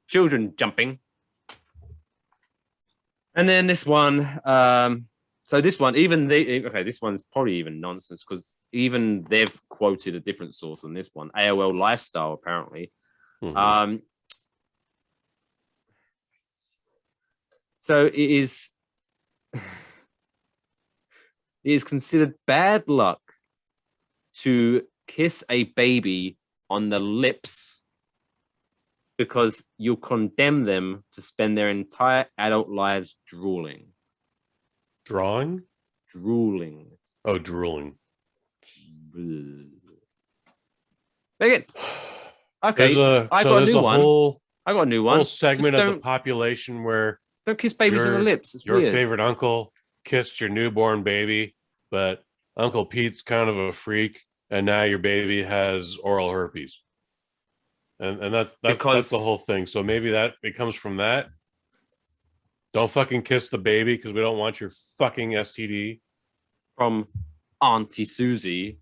children jumping. And then this one, so this one, this one's probably even nonsense because even they've quoted a different source on this one. AOL Lifestyle, apparently. So it is considered bad luck to kiss a baby on the lips because you'll condemn them to spend their entire adult lives drooling. Drawing? Drooling. Oh, drooling. Megan. Okay. I got a new one. I got a new one. Whole segment of the population where don't kiss babies on the lips. It's your weird. favorite uncle kissed your newborn baby, but Uncle Pete's kind of a freak, and now your baby has oral herpes. And that's the whole thing. So maybe it comes from that. Don't fucking kiss the baby because we don't want your fucking STD. From Auntie Susie,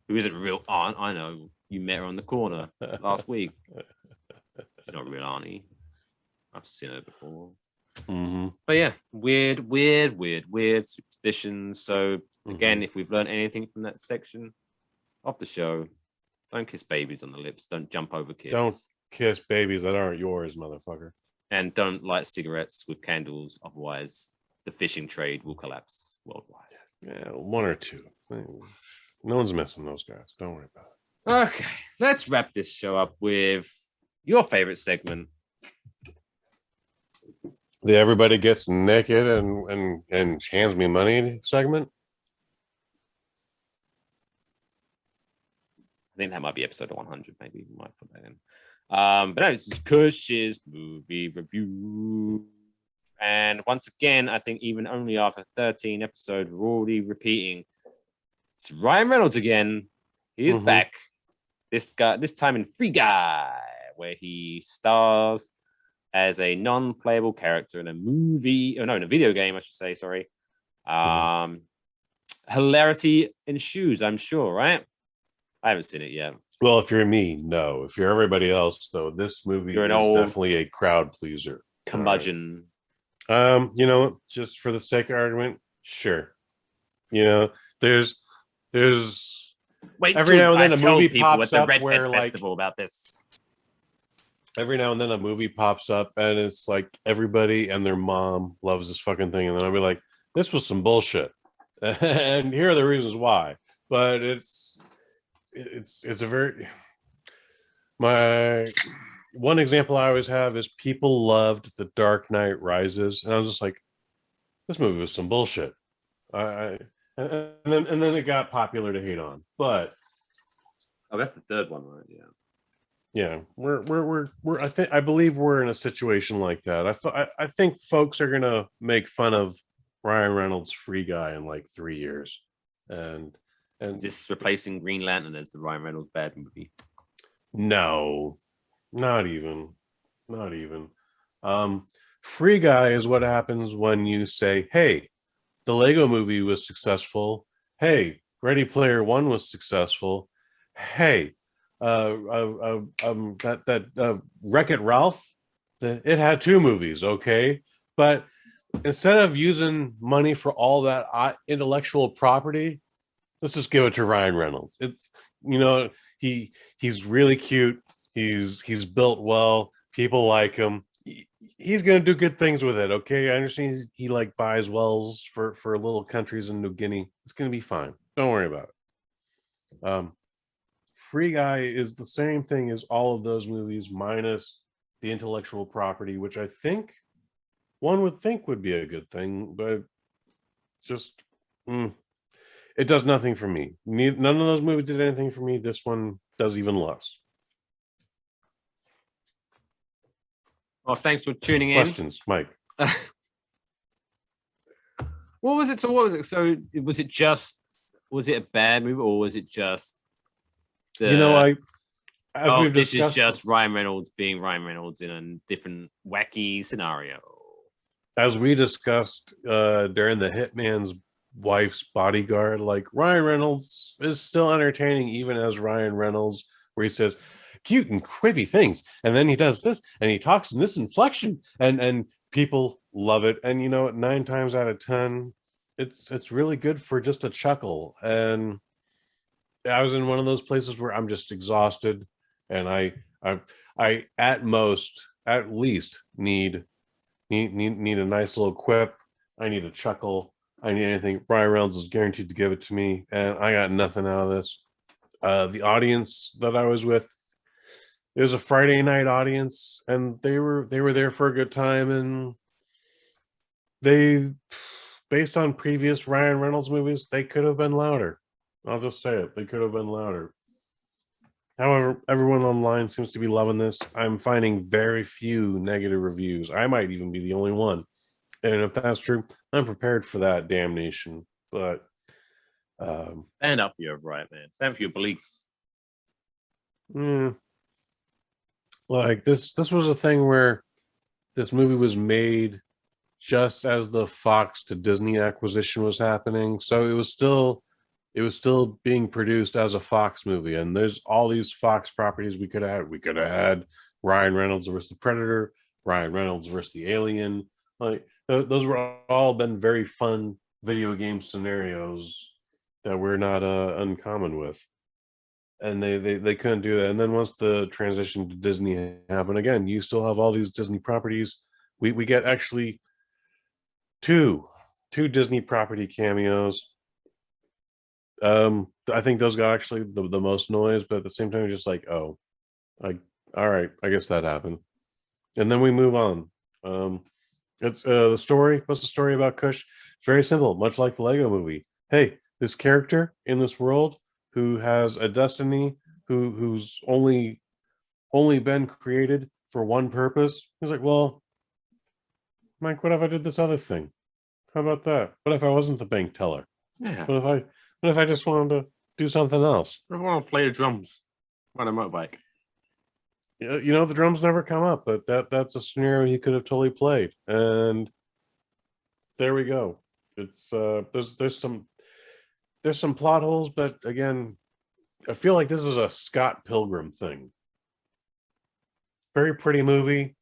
who isn't a real aunt. I know. You met her on the corner last week. She's not a real auntie. I've seen her before. But yeah, weird superstitions. So again, if we've learned anything from that section of the show, don't kiss babies on the lips. Don't jump over kids. Don't kiss babies that aren't yours, motherfucker. And don't light cigarettes with candles. Otherwise, the fishing trade will collapse worldwide. Yeah, one or two. No one's missing those guys. Don't worry about it. Okay, let's wrap this show up with your favorite segment. The everybody gets naked and hands me money segment. I think that might be episode 100. Maybe we might put that in. But no, this is Kush's movie review. And once again, I think even only after 13 episodes, we're already repeating. It's Ryan Reynolds again. He is back. This time in Free Guy, where he stars as a non-playable character in a movie, in a video game, I should say, sorry. Hilarity ensues, I'm sure, right? I haven't seen it yet. Well, if you're me, no. If you're everybody else, though, this movie is definitely a crowd pleaser. Curmudgeon. Right. Just for the sake of argument, sure. There's every now and then a movie pops up where festival about this. Every now and then a movie pops up and it's like everybody and their mom loves this fucking thing, and then I'll be like, this was some bullshit. And here are the reasons why. But it's a very my one example I always have is people loved The Dark Knight Rises, and I was just like, this movie was some bullshit. And then it got popular to hate on. But that's the third one, right? Yeah. Yeah, we're I believe we're in a situation like that. I think folks are gonna make fun of Ryan Reynolds' Free Guy in like 3 years, and is this replacing Green Lantern as the Ryan Reynolds bad movie? No, not even. Free Guy is what happens when you say, "Hey, the Lego Movie was successful. Hey, Ready Player One was successful. Hey." Wreck-It Ralph, it had 2 movies, okay, but instead of using money for all that intellectual property, let's just give it to Ryan Reynolds. It's he's really cute, he's built well, people like him. he's gonna do good things with it. Okay, I understand he like buys wells for little countries in New Guinea. It's gonna be fine. Don't worry about it. Free Guy is the same thing as all of those movies minus the intellectual property, which I think one would think would be a good thing, but just it does nothing for me. None of those movies did anything for me. This one does even less. Well, thanks for tuning in. Questions, Mike? What was it? So what was it? So was it a bad movie or was it just this is just Ryan Reynolds being Ryan Reynolds in a different wacky scenario? As we discussed during the Hitman's Wife's Bodyguard, like Ryan Reynolds is still entertaining even as Ryan Reynolds, where he says cute and quippy things, and then he does this and he talks in this inflection, and people love it. And 9 times out of 10, it's really good for just a chuckle. And I was in one of those places where I'm just exhausted, and I at least need a nice little quip. I need a chuckle. I need anything. Ryan Reynolds is guaranteed to give it to me, and I got nothing out of this. The audience that I was with, it was a Friday night audience, and they were there for a good time, and they, based on previous Ryan Reynolds movies, they could have been louder. I'll just say it. They could have been louder. However, everyone online seems to be loving this. I'm finding very few negative reviews. I might even be the only one. And if that's true, I'm prepared for that damnation. But stand up for your right, man. Stand for your beliefs. Like this was a thing where this movie was made just as the Fox to Disney acquisition was happening. So it was still being produced as a Fox movie, and there's all these Fox properties we could have had. We could have had Ryan Reynolds versus the Predator, Ryan Reynolds versus the Alien. Like those were all been very fun video game scenarios that we're not uncommon with, and they couldn't do that. And then once the transition to Disney happened, again, you still have all these Disney properties. We get actually two Disney property cameos. I think those got actually the most noise, but at the same time, you're just like, all right, I guess that happened. And then we move on. It's the story. What's the story about Kush? It's very simple, much like the Lego movie. Hey, this character in this world who has a destiny, who's only been created for one purpose. He's like, well, Mike, what if I did this other thing? How about that? What if I wasn't the bank teller? Yeah. What if I just wanted to do something else? I want to play the drums on a motorbike. The drums never come up, but that's a scenario he could have totally played. And there we go. It's there's some plot holes, but again, I feel like this is a Scott Pilgrim thing. Very pretty movie.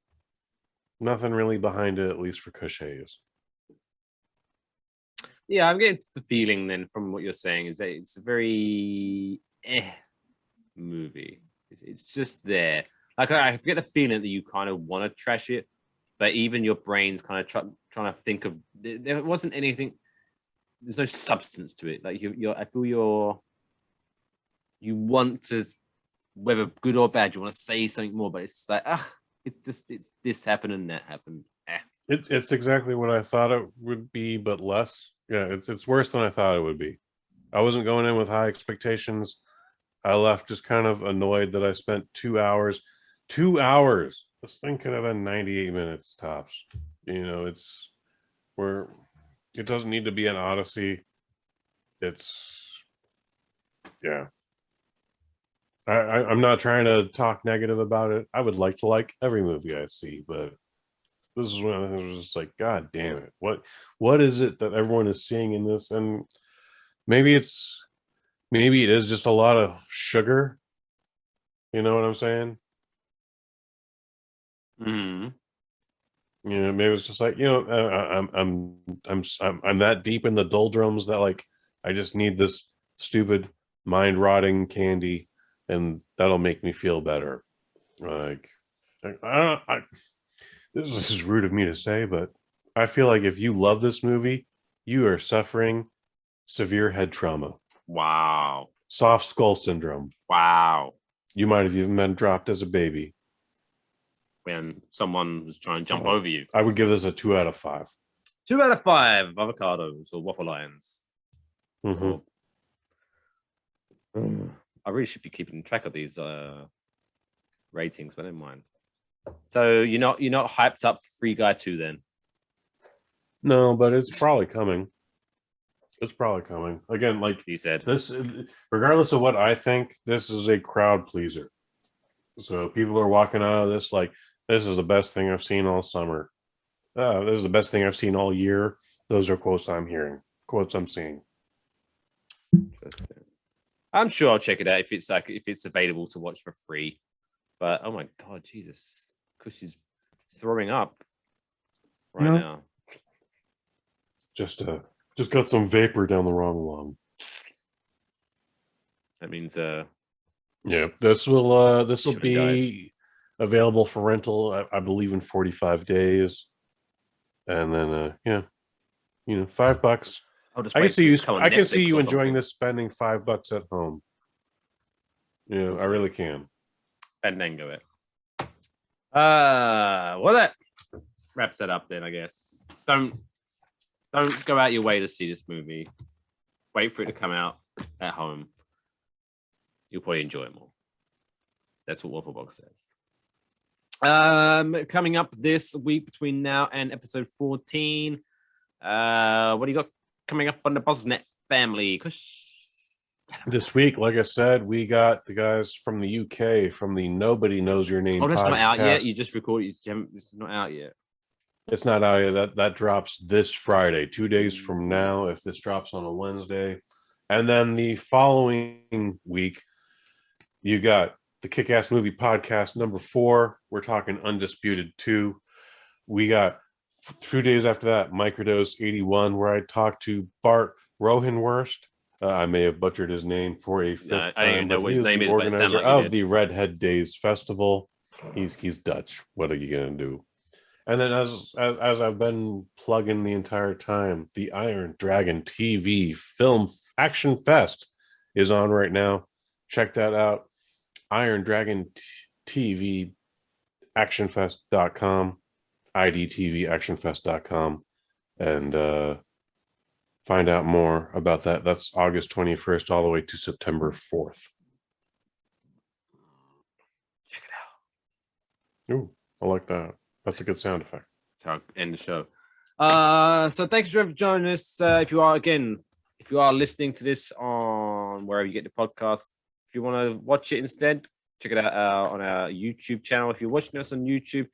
Nothing really behind it, at least for Kush Hayes. Yeah, I'm getting the feeling then from what you're saying is that it's a very movie. It's just there. Like I get the feeling that you kind of want to trash it, but even your brain's kind of trying to think of. There wasn't anything. There's no substance to it. Like I feel you want to, whether good or bad, you want to say something more, but it's like it's this happened and that happened. It's exactly what I thought it would be, but less. Yeah, it's worse than I thought it would be. I wasn't going in with high expectations. I left just kind of annoyed that I spent 2 hours. 2 hours. This thing could have been 98 minutes tops. It's where it doesn't need to be an odyssey. I'm not trying to talk negative about it. I would like to like every movie I see, but this is one of the things where it's just like, God damn it. What is it that everyone is seeing in this? And maybe it is just a lot of sugar. You know what I'm saying? Maybe it's just like, I'm that deep in the doldrums that like I just need this stupid mind-rotting candy and that'll make me feel better. Like this is rude of me to say, but I feel like if you love this movie, you are suffering severe head trauma. Wow. Soft skull syndrome. Wow. You might have even been dropped as a baby. When someone was trying to jump over you. I would give this a 2 out of 5. 2 out of 5 avocados or waffle irons. Mm-hmm. I really should be keeping track of these ratings, but never mind. So you're not hyped up for Free Guy 2 then? No, but it's probably coming. It's probably coming. Again, like you said, this, regardless of what I think, this is a crowd pleaser. So people are walking out of this like, this is the best thing I've seen all summer. This is the best thing I've seen all year. Those are quotes I'm hearing, quotes I'm seeing. I'm sure I'll check it out if it's available to watch for free. But oh my god, Jesus, Kush is throwing up right now. Just got some vapor down the wrong lung. That means yeah, this will be available for rental, I believe, in 45 days. And then yeah, $5. I can see you enjoying this, spending $5 at home. Yeah, I really can. Fandango it. Well, that wraps that up then, I guess. Don't go out your way to see this movie. Wait for it to come out at home. You'll probably enjoy it more. That's what Waffle Box says. Coming up this week between now and episode 14. What do you got coming up on the Bosnet family? This week, like I said, we got the guys from the UK from the Nobody Knows Your Name. Oh, that's podcast. not out yet. You just recorded. It's not out yet. It's not out yet. That drops this Friday, 2 days from now. If this drops on a Wednesday, and then the following week, you got the Kick-Ass Movie Podcast number 4. We're talking Undisputed 2. We got 2 days after that, Microdose 81, where I talked to Bart Rohenwurst. I may have butchered his name for a fifth time. I don't even know what his name is, but it sounded like of the Redhead Days Festival. He's Dutch. What are you gonna do? And then as I've been plugging the entire time, the Iron Dragon TV Film Action Fest is on right now. Check that out. Iron Dragon TV actionfest.com, idtvactionfest.com, and find out more about that. That's August 21st all the way to September 4th. Check it out. Ooh, I like that. That's a good sound effect. That's how I end the show. So thanks for joining us. If you are listening to this on wherever you get the podcast, if you want to watch it instead, check it out on our YouTube channel. If you're watching us on YouTube,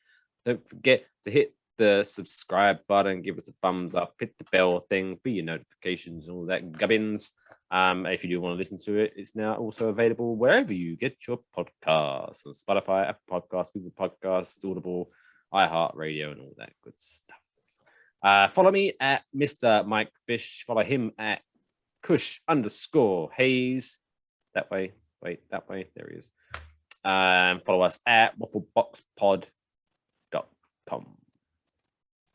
don't forget to hit the subscribe button, give us a thumbs up, hit the bell thing for your notifications and all that gubbins. If you do want to listen to it, it's now also available wherever you get your podcasts, on Spotify, Apple Podcasts, Google Podcasts, Audible, iHeart Radio, and all that good stuff. Follow me at Mr. Mike Fish. Follow him at Kush_Hayes. That way. Wait, that way. There he is. Follow us at waffleboxpod.com.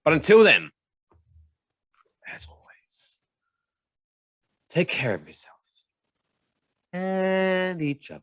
But until then, as always, take care of yourself and each other.